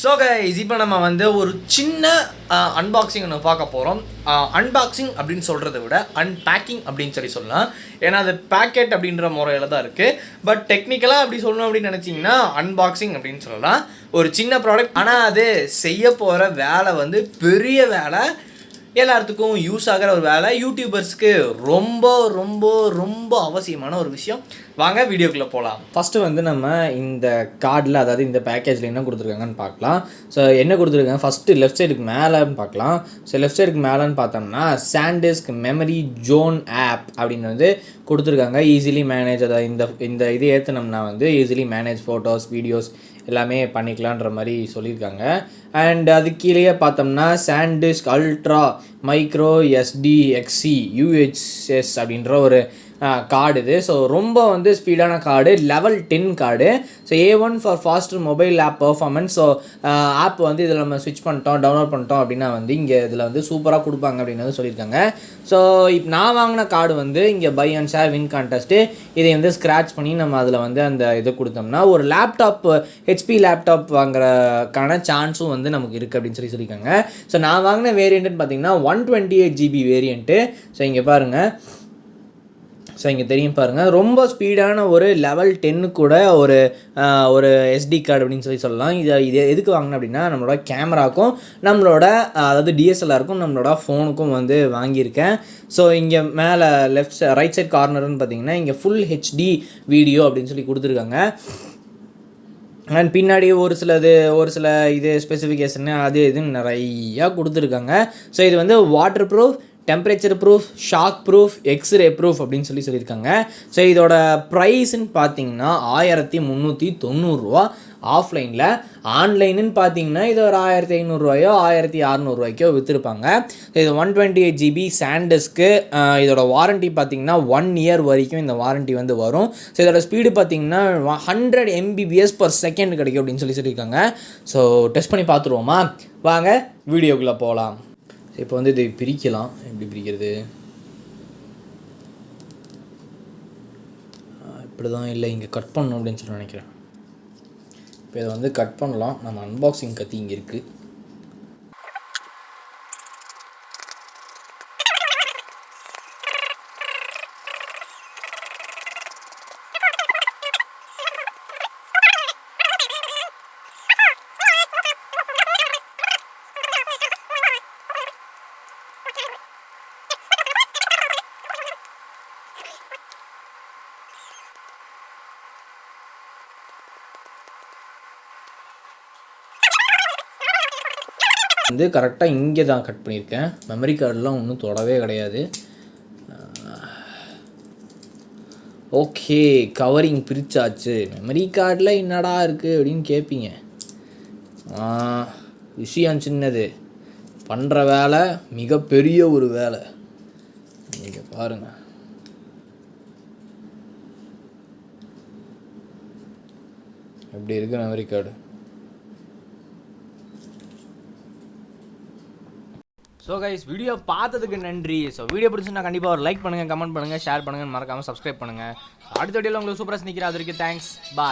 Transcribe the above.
So guys இப்போ நம்ம வந்து ஒரு சின்ன அன்பாக்சிங் ஒன்று பார்க்க போகிறோம். அன்பாக்சிங் அப்படின்னு சொல்கிறத விட அன்பேக்கிங் அப்படின்னு சொல்லலாம். ஏன்னா அது பேக்கெட் அப்படின்ற முறையில் தான் இருக்குது. பட் டெக்னிக்கலாக அப்படி சொல்லணும் அப்படின்னு நினச்சிங்கன்னா அன்பாக்சிங் அப்படின்னு சொல்லலாம். ஒரு சின்ன ப்ராடக்ட், ஆனால் அது செய்ய போகிற வேலை வந்து பெரிய வேலை, எல்லாத்துக்கும் யூஸ் ஆகிற ஒரு வேலை, யூடியூபர்ஸ்க்கு ரொம்ப ரொம்ப ரொம்ப அவசியமான ஒரு விஷயம். வாங்க வீடியோக்குள்ளே போகலாம். ஃபஸ்ட்டு வந்து நம்ம இந்த கார்டில், அதாவது இந்த பேக்கேஜில் என்ன கொடுத்துருக்காங்கன்னு பார்க்கலாம். ஸோ என்ன கொடுத்துருக்காங்க, ஃபஸ்ட்டு லெஃப்ட் சைடுக்கு மேலேன்னு பார்க்கலாம். ஸோ லெஃப்ட் சைடுக்கு மேலேன்னு பார்த்தோம்னா சான்டிஸ்க் மெமரி ஜோன் ஆப் அப்படின்னு வந்து கொடுத்துருக்காங்க. ஈஸிலி மேனேஜ், அதாவது இந்த இது ஏற்றினோம்னா வந்து ஈஸிலி மேனேஜ் ஃபோட்டோஸ், வீடியோஸ் எல்லாமே பண்ணிக்கலான்ற மாதிரி சொல்லியிருக்காங்க. அண்ட் அது கீழே பார்த்தோம்னா SanDisk ultra microSD XC UHS அப்படின்ற ஒரு கார்டு இது. ஸோ ரொம்ப வந்து ஸ்பீடான card, level 10 card. So A1 for faster mobile app performance. So app வந்து இதில் நம்ம ஸ்விட்ச் பண்ணிட்டோம், டவுன்லோட் பண்ணிட்டோம் அப்படின்னா வந்து இங்கே இதில் வந்து சூப்பராக கொடுப்பாங்க அப்படின்னு வந்து சொல்லியிருக்காங்க. ஸோ இப்போ நான் வாங்கின கார்டு வந்து இங்கே buy and share win contest, இதை வந்து ஸ்க்ராட்ச் பண்ணி நம்ம அதில் வந்து அந்த இது கொடுத்தோம்னா ஒரு லேப்டாப், ஹெச்பி லேப்டாப் வாங்குறதுக்கான சான்ஸும் வந்து நமக்கு இருக்குது அப்படின்னு சொல்லியிருக்காங்க. ஸோ நான் வாங்கின வேரியண்ட்டுன்னு பார்த்தீங்கன்னா 128GB வேரியண்ட்டு. ஸோ இங்கே பாருங்கள், ஸோ இங்கே தெரியும் பாருங்கள், ரொம்ப ஸ்பீடான ஒரு லெவல் 10 கூட ஒரு எஸ்டி கார்டு அப்படின்னு சொல்லலாம். இது எதுக்கு வாங்கினேன் அப்படின்னா நம்மளோட கேமராக்கும், நம்மளோட அதாவது டிஎஸ்எல்ஆருக்கும், நம்மளோட ஃபோனுக்கும் வந்து வாங்கியிருக்கேன். ஸோ இங்கே மேலே ரைட் சைட் கார்னர்னு பார்த்தீங்கன்னா இங்கே ஃபுல் ஹெச்டி வீடியோ அப்படின்னு சொல்லி கொடுத்துருக்காங்க. அண்ட் பின்னாடி ஒரு சில இது ஸ்பெசிஃபிகேஷன் அது இதுன்னு நிறையா கொடுத்துருக்காங்க. ஸோ இது வந்து water proof, temperature proof, shock proof, x-ray proof அப்படின்னு சொல்லியிருக்காங்க. ஸோ இதோட ப்ரைஸ்ன்னு பார்த்தீங்கன்னா 1390 ரூபா ஆஃப்லைனில். ஆன்லைனுன்னு பார்த்தீங்கன்னா இது ஒரு 1500 1600 விற்றுருப்பாங்க. இது 128GB சான்டிஸ்க்கு. இதோட வாரண்ட்டி பார்த்தீங்கன்னா 1 இயர் வரைக்கும் இந்த வாரண்ட்டி வந்து வரும். ஸோ இதோட ஸ்பீடு பார்த்தீங்கன்னா 100 Mbps/s கிடைக்கும் அப்படின்னு சொல்லியிருக்காங்க. ஸோ டெஸ்ட் பண்ணி பார்த்துருவோமா? வாங்க வீடியோக்குள்ளே போகலாம். இப்போ வந்து இதை பிரிக்கலாம். எப்படி பிரிக்கிறது? இப்படி தான், இல்லை இங்கே கட் பண்ணணும் அப்படின்னு சொல்லி நினைக்கிறேன். இப்போ இதை வந்து கட் பண்ணலாம். நம்ம அன்பாக்சிங் கத்தி இங்கே இருக்குது. வந்து கரெக்டாக இங்கே தான் கட் பண்ணியிருக்கேன். மெமரி கார்டெலாம் ஒன்றும் தொடவே கிடையாது. Okay, covering பிரிச்சாச்சு. மெமரி கார்டில் என்னடா இருக்குது அப்படின்னு கேட்பீங்க. விஷயம் சின்னது, பண்ணுற வேலை மிகப்பெரிய ஒரு வேலை. நீங்கள் பாருங்கள், எப்படி இருக்குது memory card. So guys, video பார்த்ததுக்கு நன்றி. ஸோ வீடியோ பிடிச்சுன்னா கண்டிப்பாக ஒரு லைக் பண்ணுங்கள், கமெண்ட் பண்ணுங்கள், ஷேர் பண்ணுங்கள், மறக்காமல் சப்ஸ்கிரைப் பண்ணுங்கள். அடுத்த வீடியோவில் உங்களுக்கு சூப்பராக நிற்கிறேன். அது வரைக்கும் தேங்க்ஸ், பாய்.